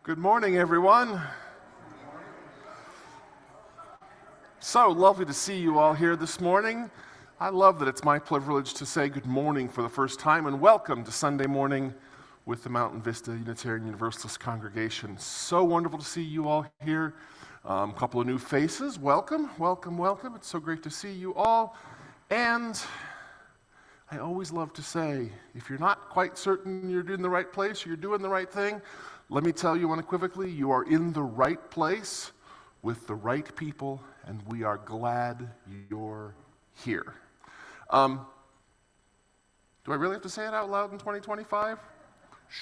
Good morning, everyone. So lovely to see you all here this morning. I love that it's my privilege to say good morning for the first time and welcome to Sunday morning with the Mountain Vista Unitarian Universalist congregation. So wonderful to see you all here. A couple of new faces. Welcome, welcome, welcome. It's so great to see you all. And I always love to say, if you're not quite certain you're in the right place or you're doing the right thing, let me tell you unequivocally, you are in the right place with the right people, and we are glad you're here. Do I really have to say it out loud in 2025? Shh.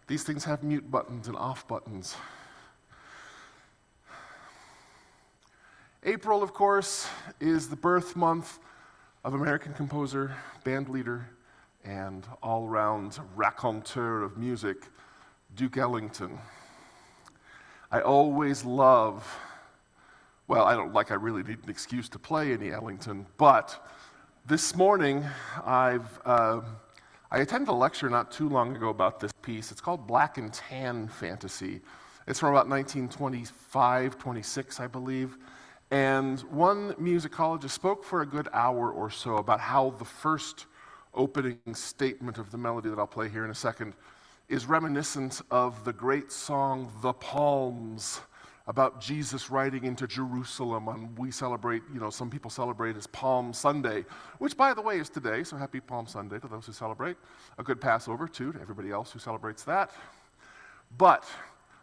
These things have mute buttons and off buttons. April, of course, is the birth month of American composer, band leader, and all-round raconteur of music, Duke Ellington. I always love, well, I really need an excuse to play any Ellington, but this morning I attended a lecture not too long ago about this piece. It's called Black and Tan Fantasy. It's from about 1925, 26, I believe. And one musicologist spoke for a good hour or so about how the first opening statement of the melody that I'll play here in a second is reminiscent of the great song, The Palms, about Jesus riding into Jerusalem. And we celebrate, some people celebrate as Palm Sunday, which, by the way, is today, so happy Palm Sunday to those who celebrate. A good Passover, too, to everybody else who celebrates that.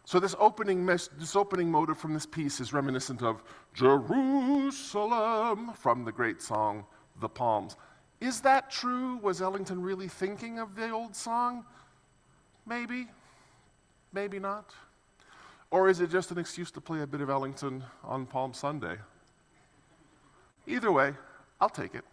So this opening motive from this piece is reminiscent of Jerusalem from the great song, The Palms. Is that true? Was Ellington really thinking of the old song? Maybe. Maybe not. Or is it just an excuse to play a bit of Ellington on Palm Sunday? Either way, I'll take it.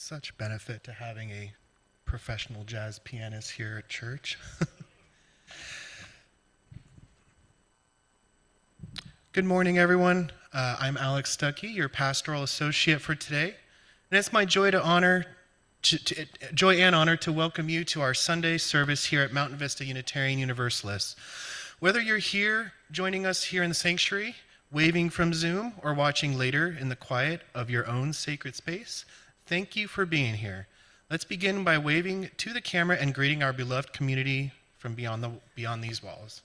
Such benefit to having a professional jazz pianist here at church. Good morning, everyone. I'm Alex Stuckey, your pastoral associate for today, and it's my joy and honor to welcome you to our Sunday service here at Mountain Vista Unitarian Universalists. Whether you're here joining us here in the sanctuary, waving from Zoom, or watching later in the quiet of your own sacred space, thank you for being here. Let's begin by waving to the camera and greeting our beloved community from beyond these walls.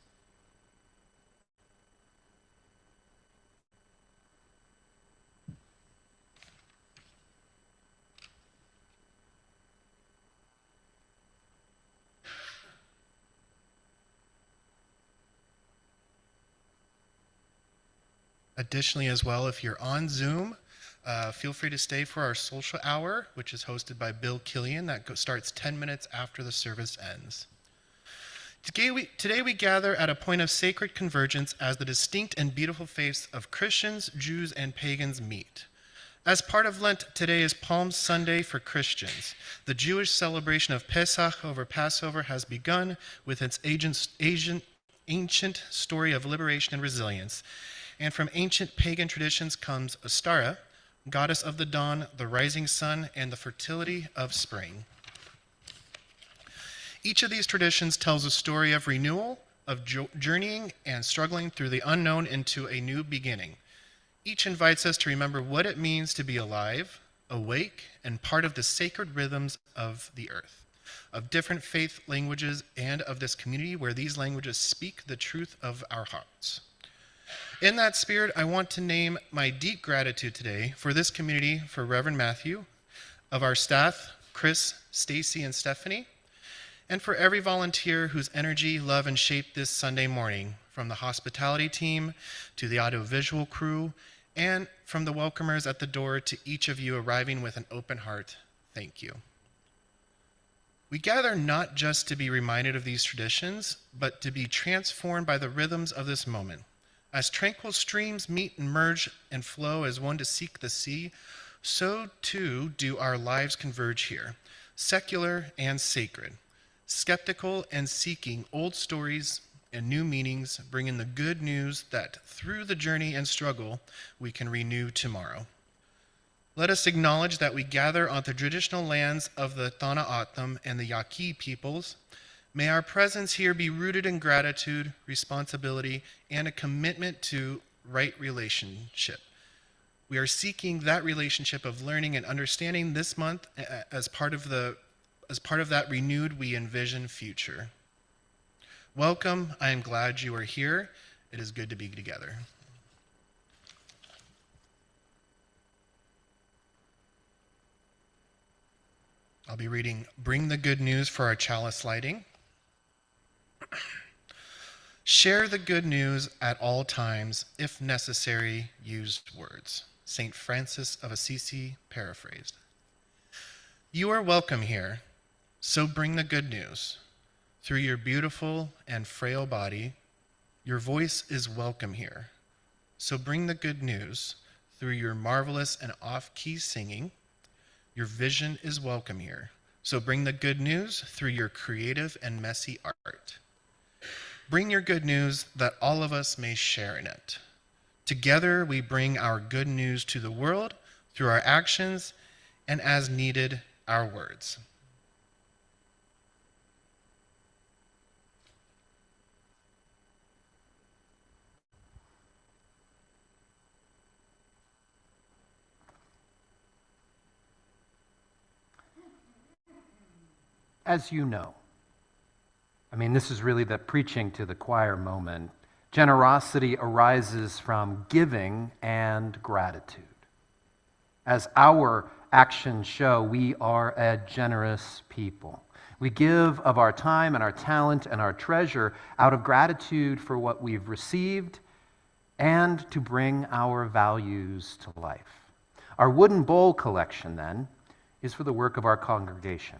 Additionally, as well, if you're on Zoom, feel free to stay for our social hour, which is hosted by Bill Killian. That starts 10 minutes after the service ends. Today we gather at a point of sacred convergence as the distinct and beautiful faiths of Christians, Jews, and pagans meet. As part of Lent, today is Palm Sunday for Christians. The Jewish celebration of Pesach over Passover has begun with its ancient story of liberation and resilience. And from ancient pagan traditions comes Ostara, goddess of the dawn, the rising sun, and the fertility of spring. Each of these traditions tells a story of renewal, of journeying and struggling through the unknown into a new beginning. Each invites us to remember what it means to be alive, awake, and part of the sacred rhythms of the earth, of different faith languages, and of this community where these languages speak the truth of our hearts. In that spirit, I want to name my deep gratitude today for this community, for Reverend Matthew, of our staff, Chris, Stacy, and Stephanie, and for every volunteer whose energy, love, and shape this Sunday morning, from the hospitality team to the audiovisual crew, and from the welcomers at the door to each of you arriving with an open heart. Thank you. We gather not just to be reminded of these traditions, but to be transformed by the rhythms of this moment. As tranquil streams meet and merge and flow as one to seek the sea, so too do our lives converge here, secular and sacred, skeptical and seeking old stories and new meanings, bringing the good news that through the journey and struggle, we can renew tomorrow. Let us acknowledge that we gather on the traditional lands of the Tana Atam and the Yaqui peoples. May our presence here be rooted in gratitude, responsibility, and a commitment to right relationship. We are seeking that relationship of learning and understanding this month as part of that renewed we envision future. Welcome. I am glad you are here. It is good to be together. I'll be reading Bring the Good News for our chalice lighting. Share the good news at all times, if necessary, used words. St. Francis of Assisi, paraphrased. You are welcome here, so bring the good news. Through your beautiful and frail body, your voice is welcome here. So bring the good news. Through your marvelous and off-key singing, your vision is welcome here. So bring the good news through your creative and messy art. Bring your good news that all of us may share in it. Together we bring our good news to the world through our actions and, as needed, our words. As you know, this is really the preaching to the choir moment. Generosity arises from giving and gratitude. As our actions show, we are a generous people. We give of our time and our talent and our treasure out of gratitude for what we've received and to bring our values to life. Our wooden bowl collection, then, is for the work of our congregation.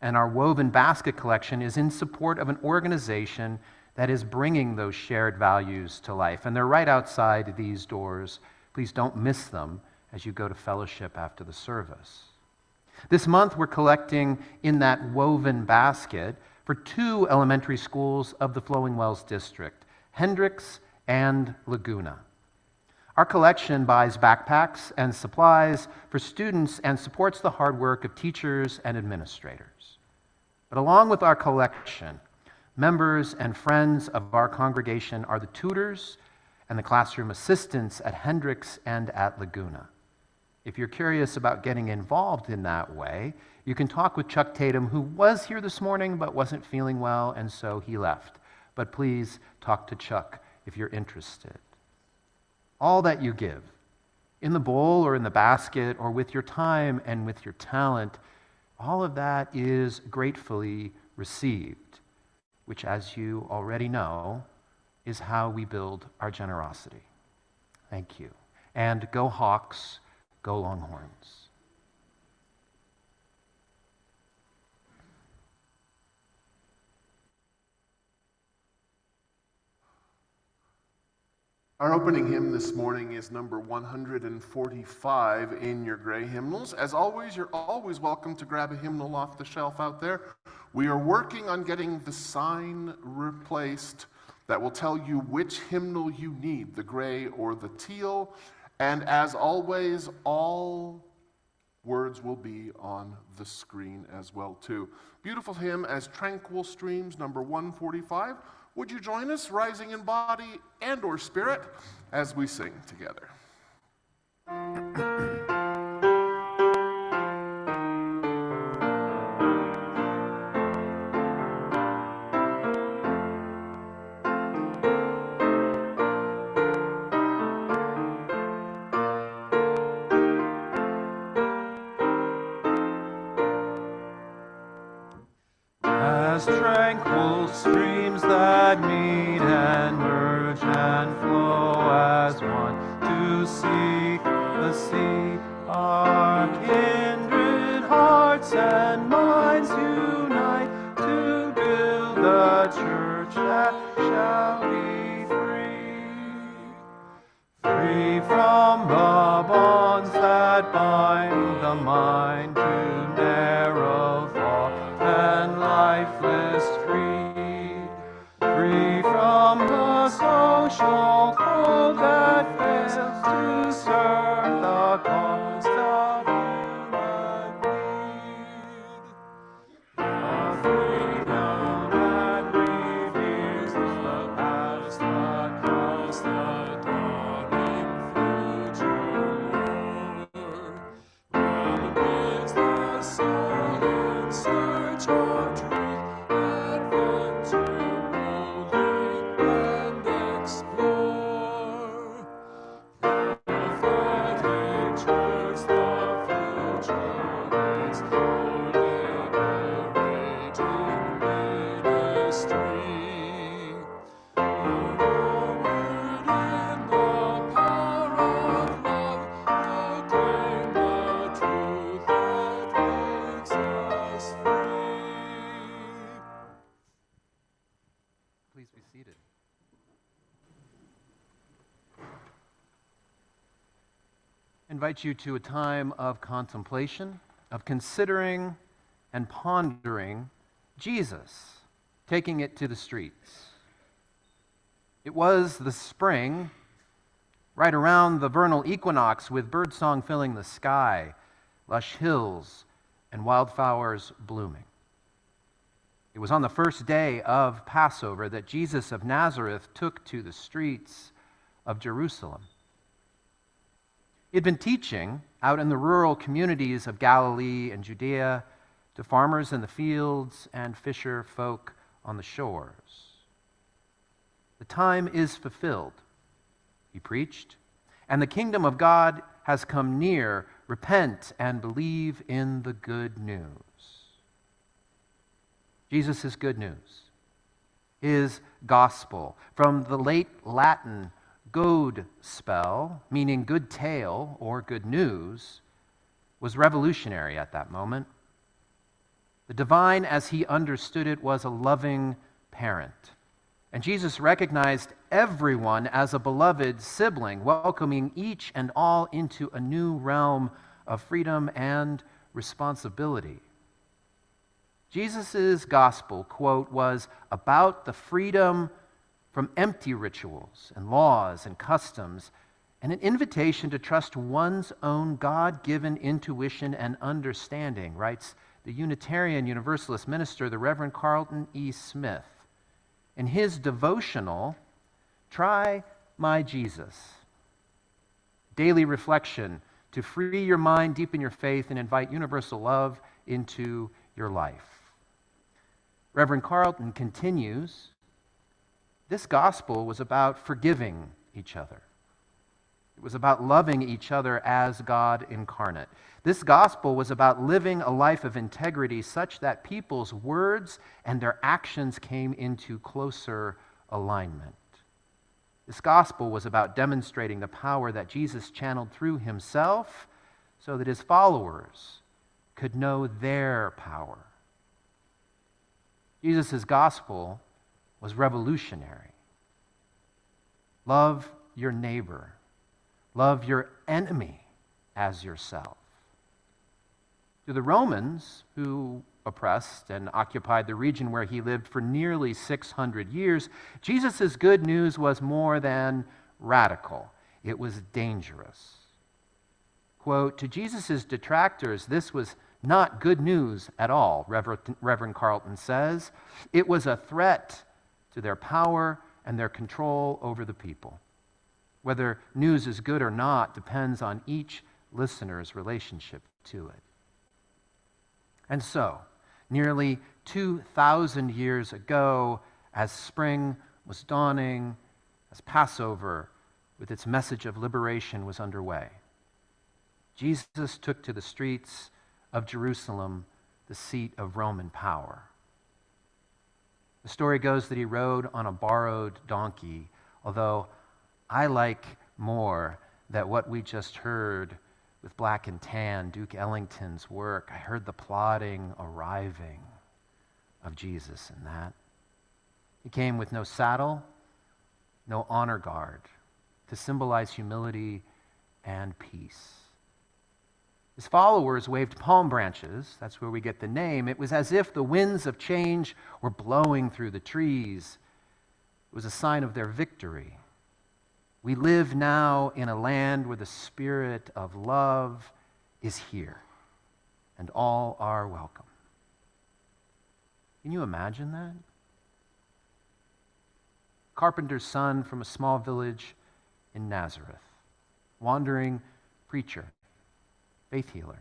And our woven basket collection is in support of an organization that is bringing those shared values to life. And they're right outside these doors. Please don't miss them as you go to fellowship after the service. This month, we're collecting in that woven basket for 2 elementary schools of the Flowing Wells District, Hendricks and Laguna. Our collection buys backpacks and supplies for students and supports the hard work of teachers and administrators. But along with our collection, members and friends of our congregation are the tutors and the classroom assistants at Hendricks and at Laguna. If you're curious about getting involved in that way, you can talk with Chuck Tatum, who was here this morning but wasn't feeling well, and so he left. But please talk to Chuck if you're interested. All that you give, in the bowl or in the basket or with your time and with your talent, all of that is gratefully received, which, as you already know, is how we build our generosity. Thank you. And go Hawks, go Longhorns. Our opening hymn this morning is number 145 in your gray hymnals. As always, you're always welcome to grab a hymnal off the shelf out there. We are working on getting the sign replaced that will tell you which hymnal you need, the gray or the teal. And as always, all words will be on the screen as well, too. Beautiful hymn as Tranquil Streams, number 145. Would you join us, rising in body and or spirit, as we sing together? As tranquil streams that meet and merge and flow as one to seek the sea, our kindred hearts and minds unite to build the church that shall be free from the bonds that bind the mind to narrow thought and lifeless greed, free from the social code that fails to serve the cause of human need. A freedom that reveals the past, the cross, the dawning future, elevates the soul in search of truth, adventure, boldly and explore. Prophetic church, the future is liberating ministry. Forward in the power of love, proclaim the truth that makes us free. Please be seated. I invite you to a time of contemplation, of considering and pondering Jesus, taking it to the streets. It was the spring, right around the vernal equinox, with birdsong filling the sky, lush hills, and wildflowers blooming. It was on the first day of Passover that Jesus of Nazareth took to the streets of Jerusalem. He had been teaching out in the rural communities of Galilee and Judea to farmers in the fields and fisher folk on the shores. The time is fulfilled, he preached, and the kingdom of God has come near. Repent and believe in the good news. Jesus is good news. His gospel, from the late Latin "gode" spell, meaning good tale or good news, was revolutionary at that moment. The divine, as he understood it, was a loving parent. And Jesus recognized everyone as a beloved sibling, welcoming each and all into a new realm of freedom and responsibility. Jesus' gospel, quote, was about the freedom from empty rituals and laws and customs, and an invitation to trust one's own God-given intuition and understanding, writes the Unitarian Universalist minister, the Reverend Carlton E. Smith. In his devotional, Try My Jesus, daily reflection to free your mind, deepen your faith, and invite universal love into your life. Reverend Carlton continues, this gospel was about forgiving each other. It was about loving each other as God incarnate. This gospel was about living a life of integrity such that people's words and their actions came into closer alignment. This gospel was about demonstrating the power that Jesus channeled through himself so that his followers could know their power. Jesus' gospel was revolutionary. Love your neighbor. Love your enemy as yourself. To the Romans, who oppressed and occupied the region where he lived for nearly 600 years, Jesus' good news was more than radical. It was dangerous. Quote, to Jesus' detractors, this was not good news at all, Reverend Carlton says. It was a threat to their power and their control over the people. Whether news is good or not depends on each listener's relationship to it. And so, nearly 2,000 years ago, as spring was dawning, as Passover with its message of liberation was underway, Jesus took to the streets of Jerusalem, the seat of Roman power. The story goes that he rode on a borrowed donkey, although I like more that what we just heard with Black and Tan, Duke Ellington's work. I heard the plodding arriving of Jesus in that. He came with no saddle, no honor guard, to symbolize humility and peace. His followers waved palm branches. That's where we get the name. It was as if the winds of change were blowing through the trees. It was a sign of their victory. We live now in a land where the spirit of love is here, and all are welcome. Can you imagine that? Carpenter's son from a small village in Nazareth, wandering preacher, faith healer,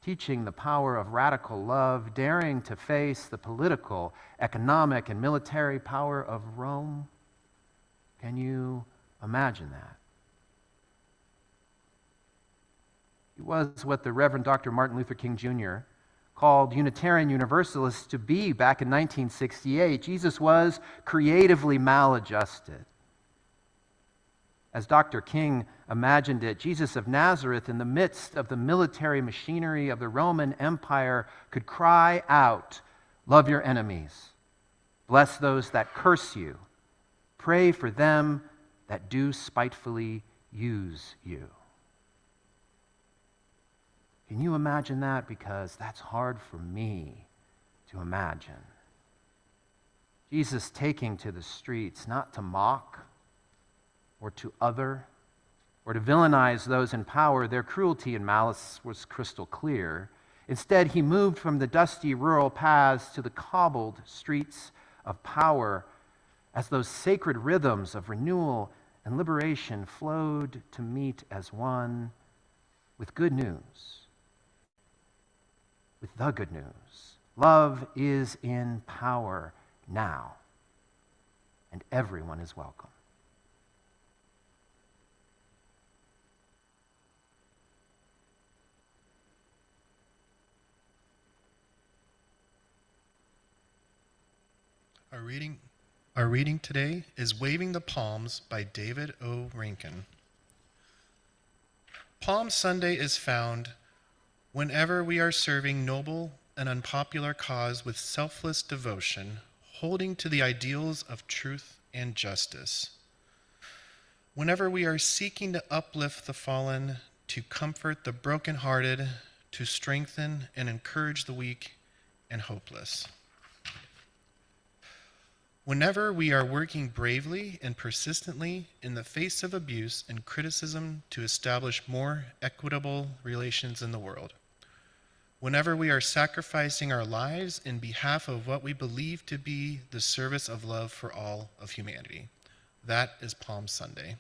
teaching the power of radical love, daring to face the political, economic, and military power of Rome. Can you imagine that? He was what the Reverend Dr. Martin Luther King Jr. called Unitarian Universalists to be back in 1968. Jesus was creatively maladjusted. As Dr. King imagined it, Jesus of Nazareth, in the midst of the military machinery of the Roman Empire, could cry out, "Love your enemies, bless those that curse you, pray for them that do spitefully use you." Can you imagine that? Because that's hard for me to imagine. Jesus taking to the streets, not to mock or to other or to villainize those in power. Their cruelty and malice was crystal clear. Instead, he moved from the dusty rural paths to the cobbled streets of power as those sacred rhythms of renewal and liberation flowed to meet as one with good news. With the good news. Love is in power now, and everyone is welcome. Our reading today is Waving the Palms by David O. Rankin. Palm Sunday is found whenever we are serving noble and unpopular cause with selfless devotion, holding to the ideals of truth and justice. Whenever we are seeking to uplift the fallen, to comfort the brokenhearted, to strengthen and encourage the weak and hopeless. Whenever we are working bravely and persistently in the face of abuse and criticism to establish more equitable relations in the world, whenever we are sacrificing our lives in behalf of what we believe to be the service of love for all of humanity, that is Palm Sunday.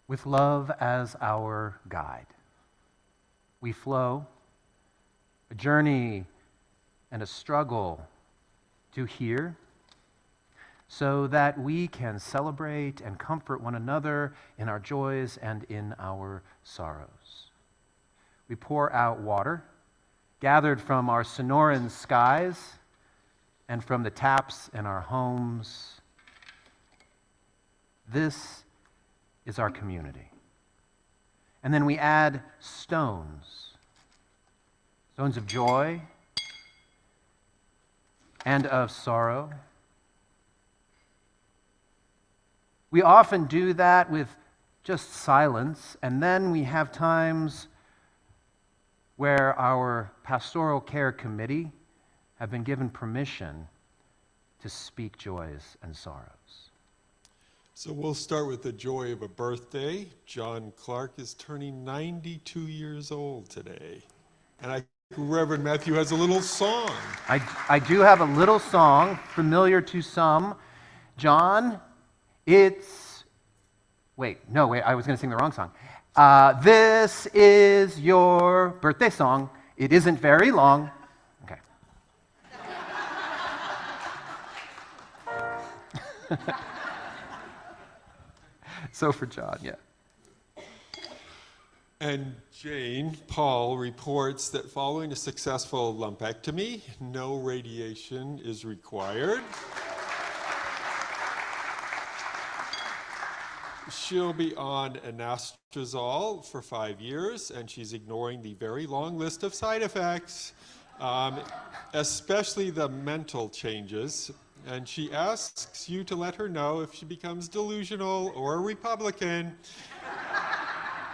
With love as our guide, we flow, a journey and a struggle to hear, so that we can celebrate and comfort one another in our joys and in our sorrows. We pour out water, gathered from our Sonoran skies and from the taps in our homes. This is our community. And then we add stones of joy and of sorrow. We often do that with just silence, and then we have times where our pastoral care committee have been given permission to speak joys and sorrows. So we'll start with the joy of a birthday. John Clark is turning 92 years old today. And I think Reverend Matthew has a little song. I do have a little song familiar to some. John, it's... Wait, I was going to sing the wrong song. This is your birthday song. It isn't very long. Okay. So for John, yeah. And Jane Paul reports that following a successful lumpectomy, no radiation is required. She'll be on anastrozole for 5 years, and she's ignoring the very long list of side effects, especially the mental changes. And she asks you to let her know if she becomes delusional or a Republican.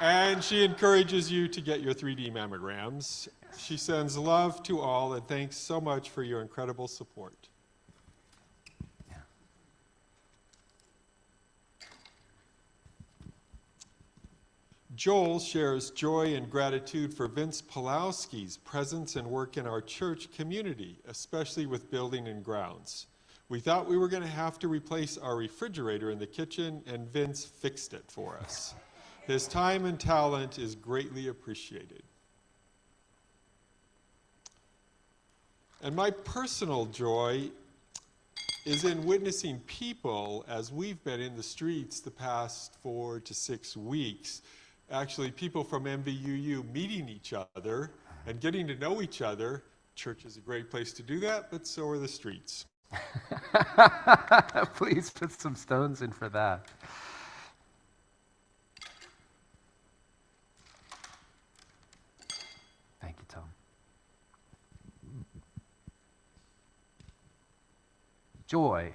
And she encourages you to get your 3D mammograms. She sends love to all and thanks so much for your incredible support. Yeah. Joel shares joy and gratitude for Vince Pulowski's presence and work in our church community, especially with building and grounds. We thought we were going to have to replace our refrigerator in the kitchen, and Vince fixed it for us. His time and talent is greatly appreciated. And my personal joy is in witnessing people as we've been in the streets the past 4 to 6 weeks. Actually, people from MVUU meeting each other and getting to know each other. Church is a great place to do that, but so are the streets. Please put some stones in for that. Thank you, Tom. Joy,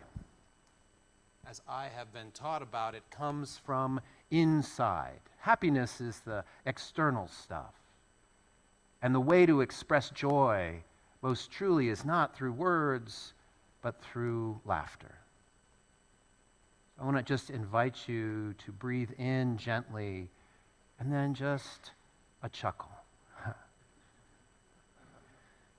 as I have been taught about it, comes from inside. Happiness is the external stuff. And the way to express joy most truly is not through words, but through laughter. I want to just invite you to breathe in gently and then just a chuckle.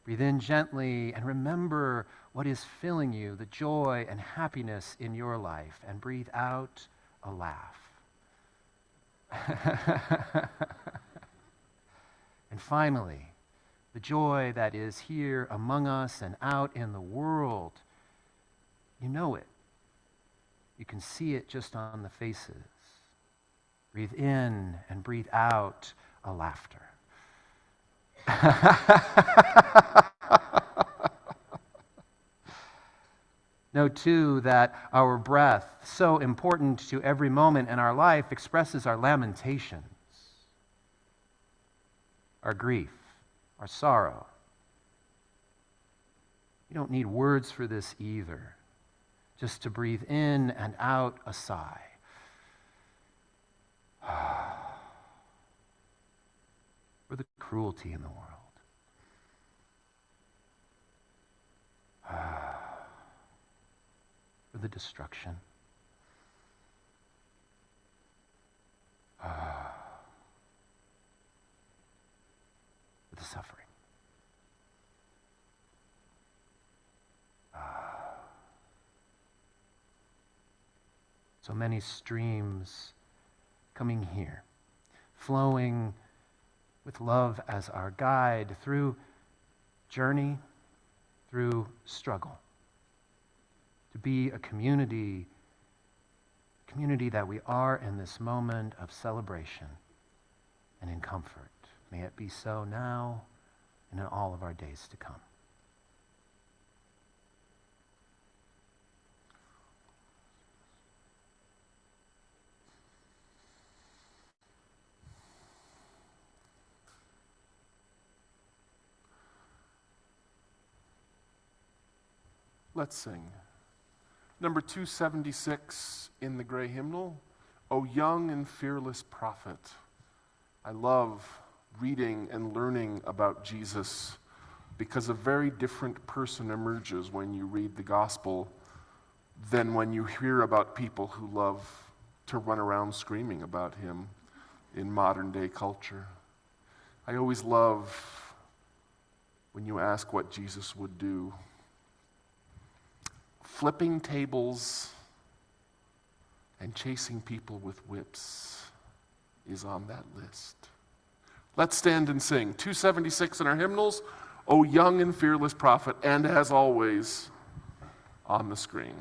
Breathe in gently and remember what is filling you, the joy and happiness in your life, and breathe out a laugh. And finally, the joy that is here among us and out in the world, you know it. You can see it just on the faces. Breathe in and breathe out a laughter. Know, too, that our breath, so important to every moment in our life, expresses our lamentations, our grief, our sorrow. You don't need words for this either, just to breathe in and out a sigh. For the cruelty in the world. For the destruction. For the suffering. So many streams coming here, flowing with love as our guide through journey, through struggle. To be a community that we are in this moment of celebration and in comfort. May it be so now and in all of our days to come. Let's sing. Number 276 in the gray hymnal, O young and fearless prophet. I love reading and learning about Jesus because a very different person emerges when you read the gospel than when you hear about people who love to run around screaming about him in modern day culture. I always love when you ask what Jesus would do. Flipping tables and chasing people with whips is on that list. Let's stand and sing. 276 in our hymnals, O young and fearless prophet, and as always, on the screen.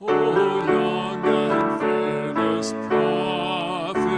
O young and fearless prophet,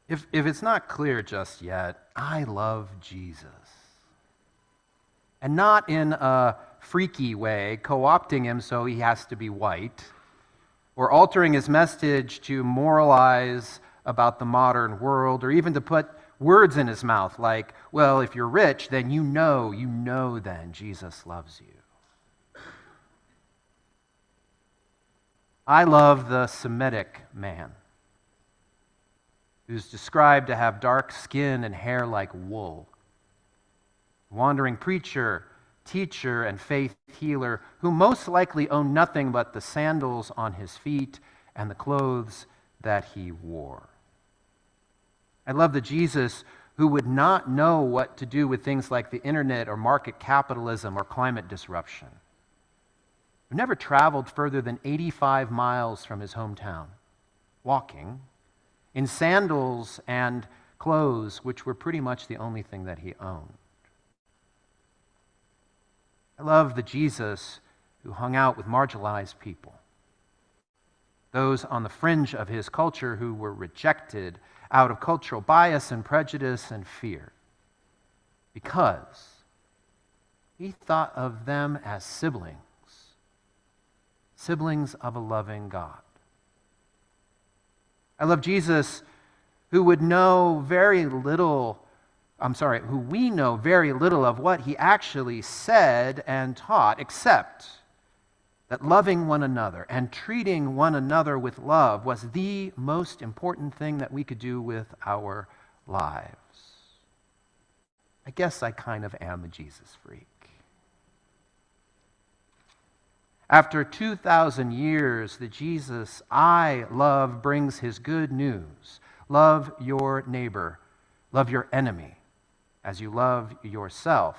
If it's not clear just yet, I love Jesus. And not in a freaky way, co-opting him so he has to be white, or altering his message to moralize about the modern world, or even to put words in his mouth like, well, if you're rich, then you know then Jesus loves you. I love the Semitic man, who's described to have dark skin and hair like wool. Wandering preacher, teacher, and faith healer, who most likely owned nothing but the sandals on his feet and the clothes that he wore. I love the Jesus who would not know what to do with things like the internet or market capitalism or climate disruption, who never traveled further than 85 miles from his hometown, walking in sandals and clothes, which were pretty much the only thing that he owned. I love the Jesus who hung out with marginalized people, those on the fringe of his culture who were rejected out of cultural bias and prejudice and fear, because he thought of them as siblings of a loving God. I love Jesus who we know very little of what he actually said and taught, except that loving one another and treating one another with love was the most important thing that we could do with our lives. I guess I kind of am a Jesus freak. After 2,000 years, the Jesus I love brings his good news. Love your neighbor. Love your enemy as you love yourself.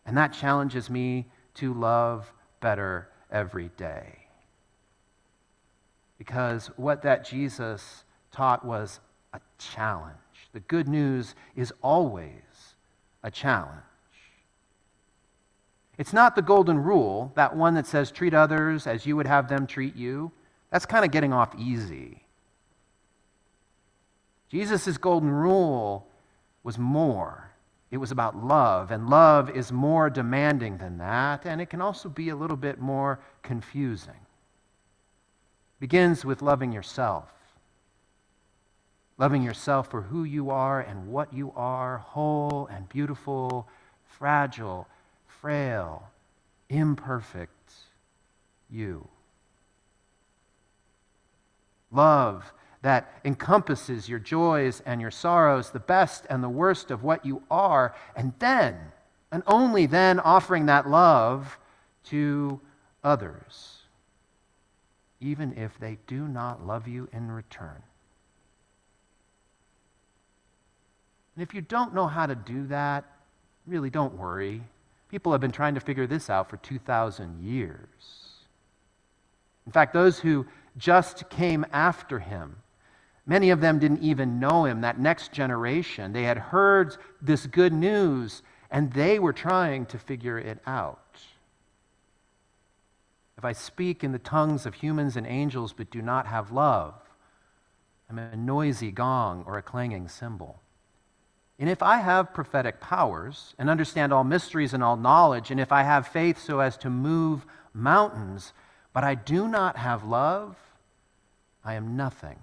And that challenges me to love better every day. Because what that Jesus taught was a challenge. The good news is always a challenge. It's not the golden rule, that one that says treat others as you would have them treat you. That's kind of getting off easy. Jesus' golden rule was more. It was about love, and love is more demanding than that, and it can also be a little bit more confusing. It begins with loving yourself. Loving yourself for who you are and what you are, whole and beautiful, fragile, frail, imperfect, you. Love that encompasses your joys and your sorrows, the best and the worst of what you are, and then, and only then, offering that love to others, even if they do not love you in return. And if you don't know how to do that, really don't worry. People have been trying to figure this out for 2,000 years. In fact, those who just came after him, many of them didn't even know him, that next generation. They had heard this good news, and they were trying to figure it out. If I speak in the tongues of humans and angels but do not have love, I'm a noisy gong or a clanging cymbal. And if I have prophetic powers and understand all mysteries and all knowledge, and if I have faith so as to move mountains, but I do not have love, I am nothing.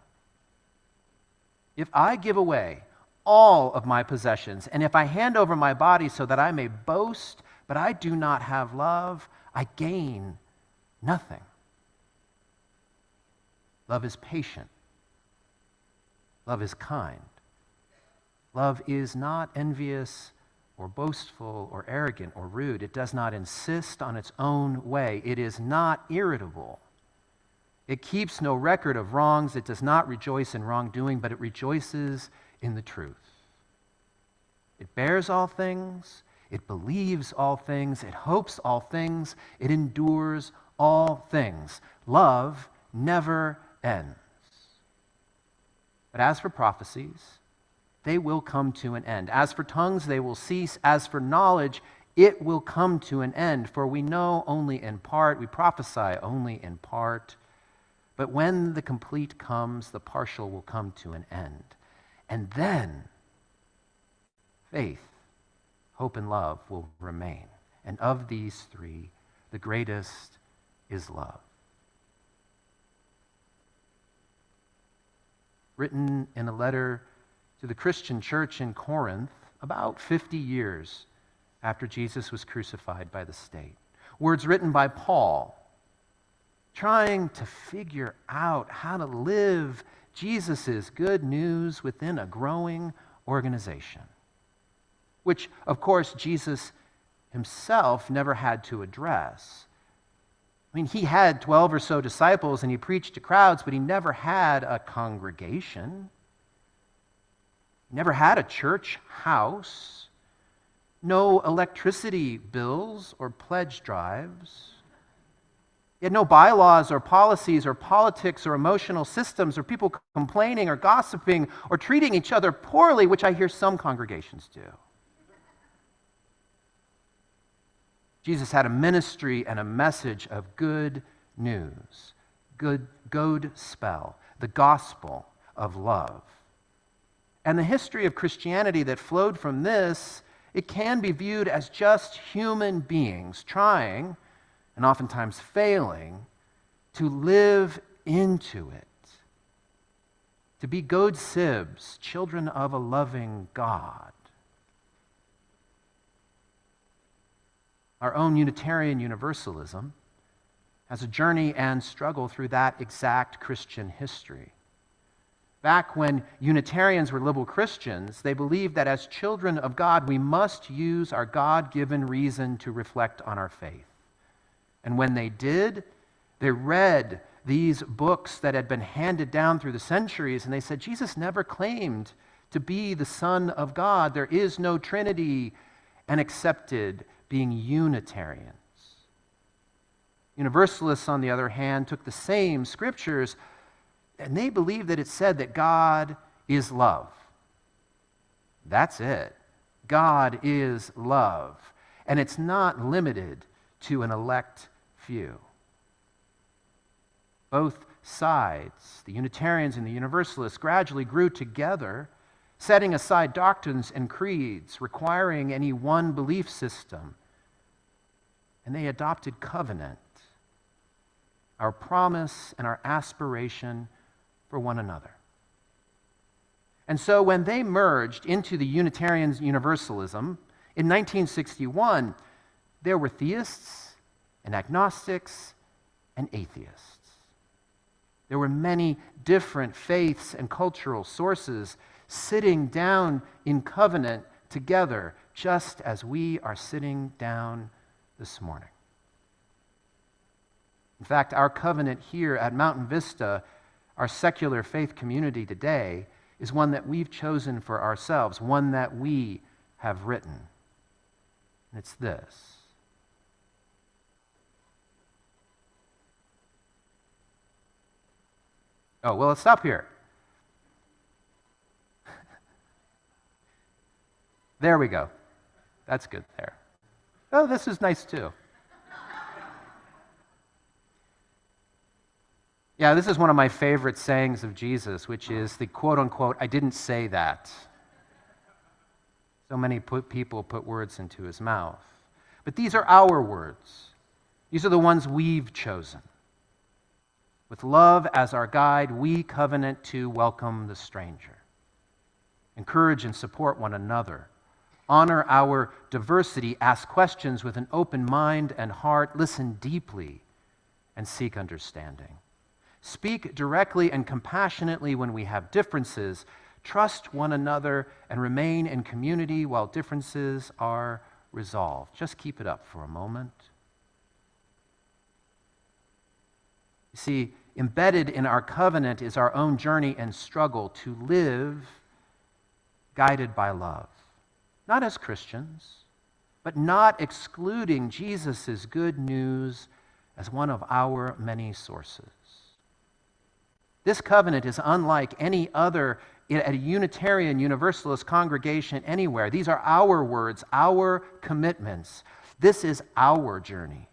If I give away all of my possessions, and if I hand over my body so that I may boast, but I do not have love, I gain nothing. Love is patient. Love is kind. Love is not envious or boastful or arrogant or rude. It does not insist on its own way. It is not irritable. It keeps no record of wrongs. It does not rejoice in wrongdoing, but it rejoices in the truth. It bears all things. It believes all things. It hopes all things. It endures all things. Love never ends. But as for prophecies, they will come to an end. As for tongues, they will cease. As for knowledge, it will come to an end. For we know only in part, we prophesy only in part. But when the complete comes, the partial will come to an end. And then faith, hope, and love will remain. And of these three, the greatest is love. Written in a letter to the Christian church in Corinth about 50 years after Jesus was crucified by the state. Words written by Paul, trying to figure out how to live Jesus' good news within a growing organization, which, of course, Jesus himself never had to address. I mean, he had 12 or so disciples and he preached to crowds, but he never had a congregation. He never had a church house. No electricity bills or pledge drives. He had no bylaws or policies or politics or emotional systems or people complaining or gossiping or treating each other poorly, which I hear some congregations do. Jesus had a ministry and a message of good news, good spell, the gospel of love. And the history of Christianity that flowed from this, it can be viewed as just human beings trying, and oftentimes failing, to live into it, to be God sibs, children of a loving God. Our own Unitarian Universalism has a journey and struggle through that exact Christian history. Back when Unitarians were liberal Christians, they believed that as children of God, we must use our God-given reason to reflect on our faith. And when they did, they read these books that had been handed down through the centuries, and they said, Jesus never claimed to be the Son of God. There is no Trinity, and accepted being Unitarians. Universalists, on the other hand, took the same scriptures, and they believed that it said that God is love. That's it. God is love. And it's not limited to an elect few. Both sides, the Unitarians and the Universalists, gradually grew together, setting aside doctrines and creeds requiring any one belief system. And they adopted covenant, our promise and our aspiration for one another. And so when they merged into the Unitarian Universalism in 1961, there were theists and agnostics and atheists. There were many different faiths and cultural sources sitting down in covenant together, just as we are sitting down this morning. In fact, our covenant here at Mountain Vista, our secular faith community today, is one that we've chosen for ourselves, one that we have written. And it's this. Oh, well, let's stop here. There we go. That's good there. Oh, this is nice too. Yeah, this is one of my favorite sayings of Jesus, which is the quote-unquote, I didn't say that. So many people put words into his mouth. But these are our words. These are the ones we've chosen. With love as our guide, we covenant to welcome the stranger, encourage and support one another, honor our diversity, ask questions with an open mind and heart, listen deeply, and seek understanding. Speak directly and compassionately when we have differences, trust one another, and remain in community while differences are resolved. Just keep it up for a moment. You see, embedded in our covenant is our own journey and struggle to live guided by love. Not as Christians, but not excluding Jesus' good news as one of our many sources. This covenant is unlike any other at a Unitarian Universalist congregation anywhere. These are our words, our commitments. This is our journey,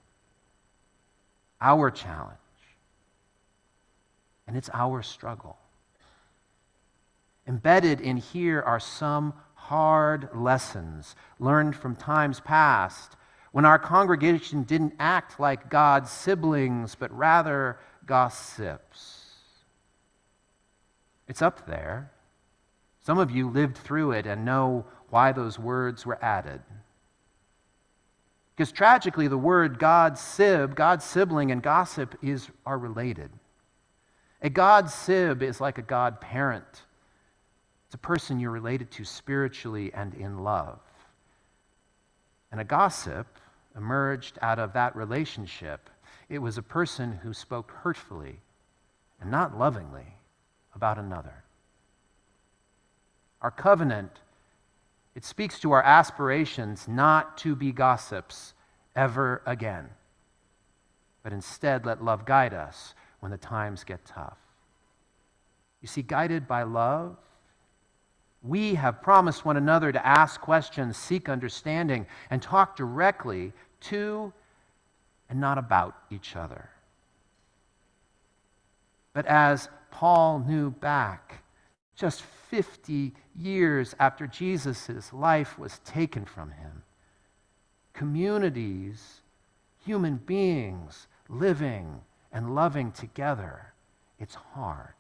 our challenge, and it's our struggle. Embedded in here are some hard lessons learned from times past when our congregation didn't act like God's siblings, but rather gossips. It's up there. Some of you lived through it and know why those words were added. Because tragically, the word God's sibling, and gossip are related. A God sib is like a God parent. It's a person you're related to spiritually and in love. And a gossip emerged out of that relationship. It was a person who spoke hurtfully and not lovingly about another. Our covenant, it speaks to our aspirations not to be gossips ever again, but instead let love guide us when the times get tough. You see, guided by love, we have promised one another to ask questions, seek understanding, and talk directly to and not about each other. But as Paul knew back, just 50 years after Jesus' life was taken from him, communities, human beings living and loving together, it's hard.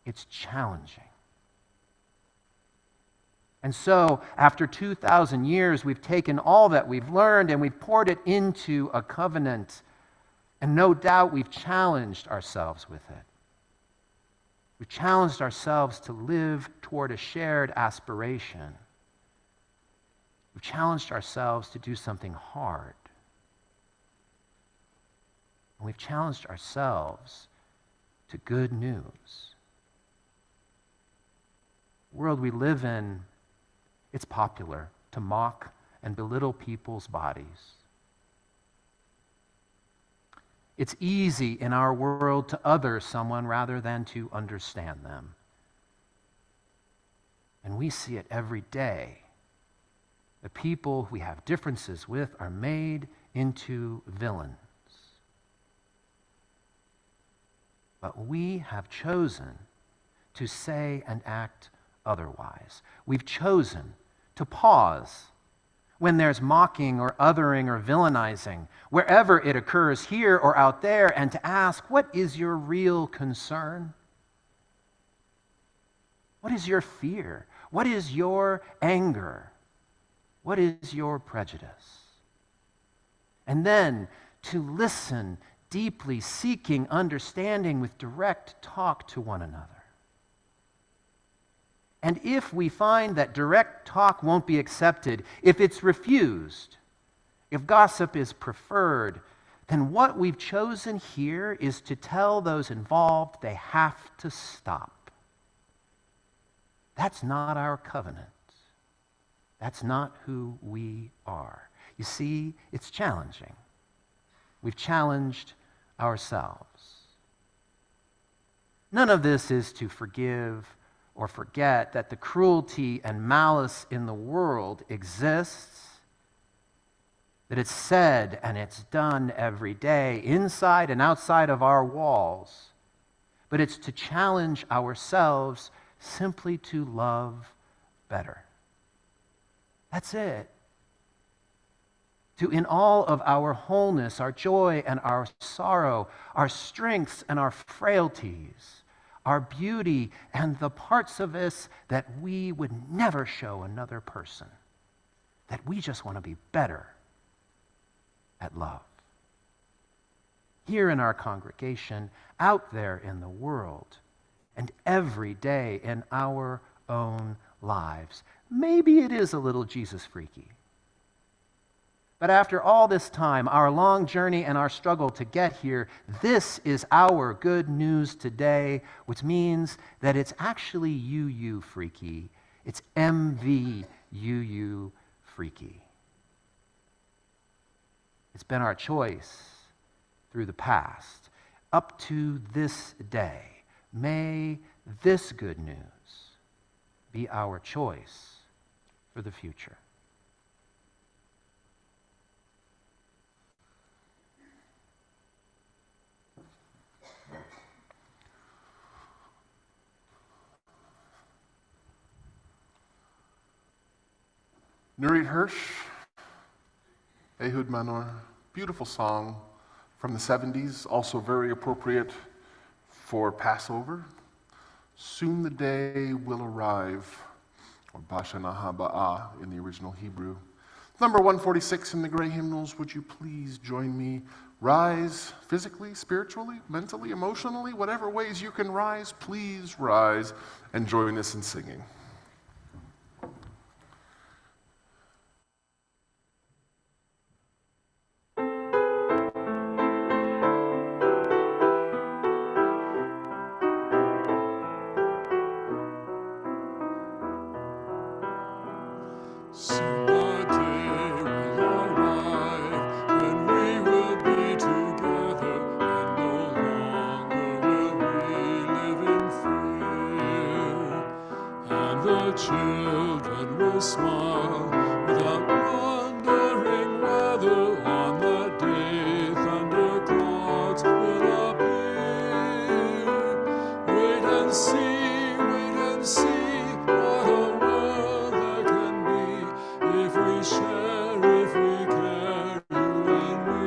It's challenging. And so, after 2,000 years, we've taken all that we've learned and we've poured it into a covenant. And no doubt we've challenged ourselves with it. We've challenged ourselves to live toward a shared aspiration. We've challenged ourselves to do something hard. And we've challenged ourselves to good news. The world we live in, it's popular to mock and belittle people's bodies. It's easy in our world to other someone rather than to understand them. And we see it every day. The people we have differences with are made into villains. But we have chosen to say and act otherwise. We've chosen to pause when there's mocking or othering or villainizing, wherever it occurs, here or out there, and to ask, what is your real concern? What is your fear? What is your anger? What is your prejudice? And then to listen deeply, seeking understanding with direct talk to one another. And if we find that direct talk won't be accepted, if it's refused, if gossip is preferred, then what we've chosen here is to tell those involved they have to stop. That's not our covenant. That's not who we are. You see, it's challenging. We've challenged ourselves. None of this is to forgive or forget that the cruelty and malice in the world exists, that it's said and it's done every day, inside and outside of our walls. But it's to challenge ourselves simply to love better. That's it. To, in all of our wholeness, our joy and our sorrow, our strengths and our frailties, our beauty and the parts of us that we would never show another person, that we just want to be better at love. Here in our congregation, out there in the world, and every day in our own lives. Maybe it is a little Jesus freaky. But after all this time, our long journey and our struggle to get here, this is our good news today, which means that it's actually UU freaky. It's MVUU freaky. It's been our choice through the past, up to this day. May this good news be our choice for the future. Nurit Hirsch, Ehud Manor, beautiful song from the 70s, also very appropriate for Passover. Soon the day will arrive, or Bashana Haba'ah in the original Hebrew. Number 146 in the Gray Hymnals, would you please join me? Rise physically, spiritually, mentally, emotionally, whatever ways you can rise, please rise and join us in singing. Soon the day will arrive when we will be together, and no longer will we live in fear. And the children will smile without wondering whether on that day thunderclouds will appear. Wait and see what a world there can be if we share, if we care, you and me.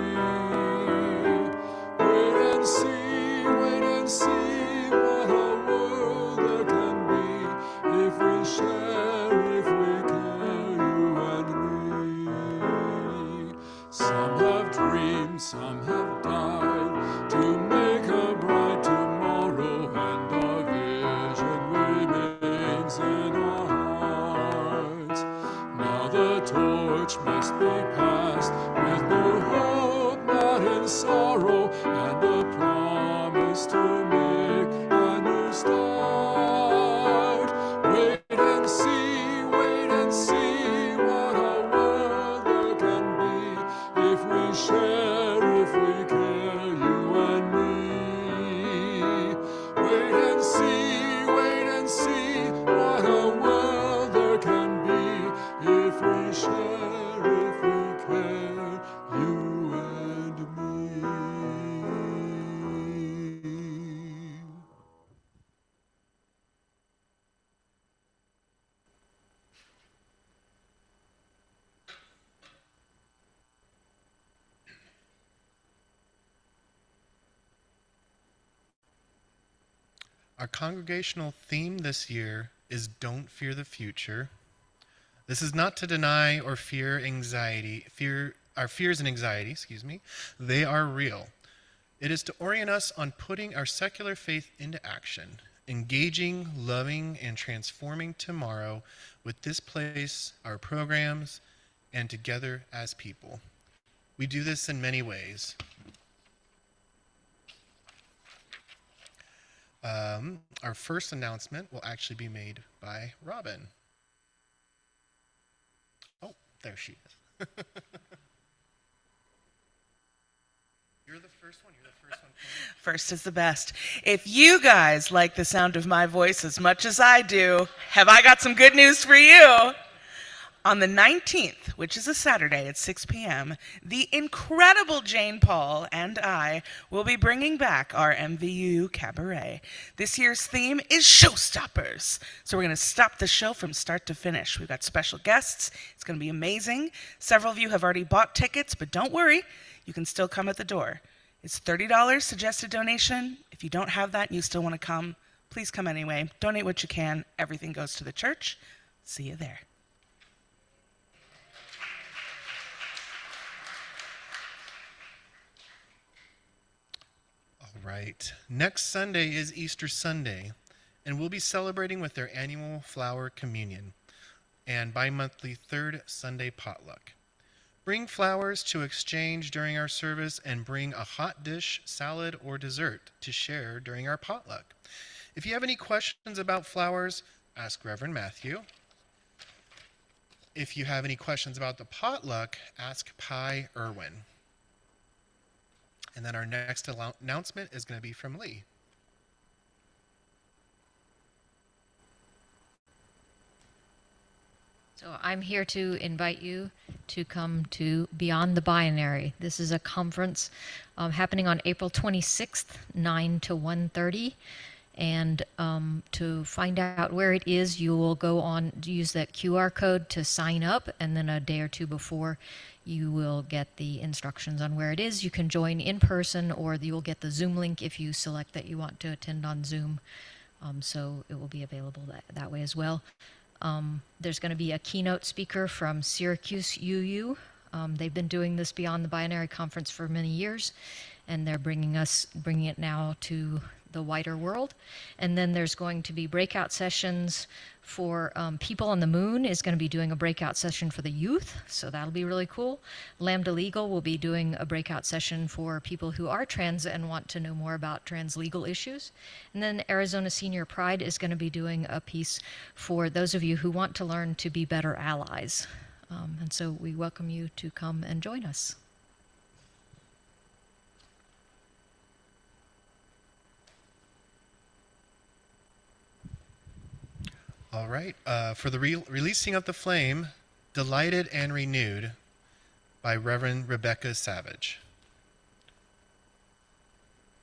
Wait and see what a world there can be if we share, if we care, you and me. Some have dreamed, some have died to make a bright tomorrow, and our vision remains in our hearts. Now the torch must be passed with new hope, not in sorrow, and a promise to make a new start. Wait and see what a world there can be if we share, if we care, you and me. Wait and see what a world there can be if we share, if we care, you and me. Our congregational theme this year is Don't Fear the Future. This is not to deny or fear our fears and anxiety, They are real. It is to orient us on putting our secular faith into action, engaging, loving, and transforming tomorrow with this place, our programs, and together as people. We do this in many ways. Our first announcement will actually be made by Robin. Oh, there she is. You're the first one. First is the best. If you guys like the sound of my voice as much as I do, have I got some good news for you? On the 19th, which is a Saturday at 6 p.m., the incredible Jane Paul and I will be bringing back our MVUU Cabaret. This year's theme is Showstoppers. So we're going to stop the show from start to finish. We've got special guests. It's going to be amazing. Several of you have already bought tickets, but don't worry. You can still come at the door. It's $30 suggested donation. If you don't have that and you still want to come, please come anyway. Donate what you can. Everything goes to the church. See you there. All right. Next Sunday is Easter Sunday, and we'll be celebrating with their annual flower communion and bi-monthly third Sunday potluck. Bring flowers to exchange during our service and bring a hot dish, salad, or dessert to share during our potluck. If you have any questions about flowers, ask Reverend Matthew. If you have any questions about the potluck, ask Pi Irwin. And then our next announcement is going to be from Lee. So I'm here to invite you to come to Beyond the Binary. This is a conference happening on April 26th, 9 to 1:30. And to find out where it is, you will go on, use that QR code to sign up, and then a day or two before, you will get the instructions on where it is. You can join in person, or you will get the Zoom link if you select that you want to attend on Zoom. So it will be available that way as well. There's going to be a keynote speaker from Syracuse UU. They've been doing this Beyond the Binary conference for many years, and they're bringing it now to the wider world. And then there's going to be breakout sessions for People on the Moon is going to be doing a breakout session for the youth, so that'll be really cool. Lambda Legal will be doing a breakout session for people who are trans and want to know more about trans legal issues. And then Arizona Senior Pride is going to be doing a piece for those of you who want to learn to be better allies. And so we welcome you to come and join us. All right, for the releasing of the flame, Delighted and Renewed by Reverend Rebecca Savage.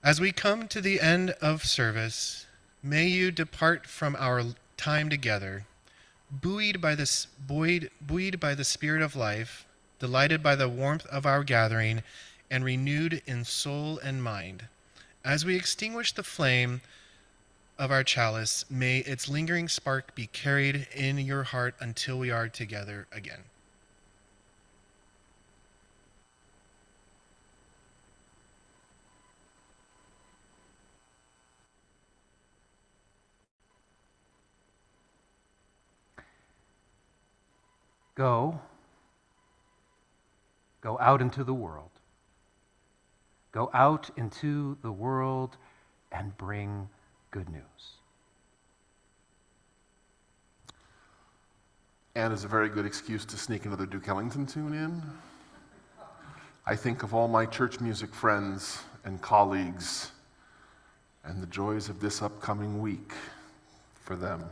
As we come to the end of service, may you depart from our time together, buoyed by the spirit of life, delighted by the warmth of our gathering, and renewed in soul and mind. As we extinguish the flame of our chalice, may its lingering spark be carried in your heart until we are together again. Go out into the world. Go out into the world and bring good news. And is a very good excuse to sneak another Duke Ellington tune in. I think of all my church music friends and colleagues and the joys of this upcoming week for them.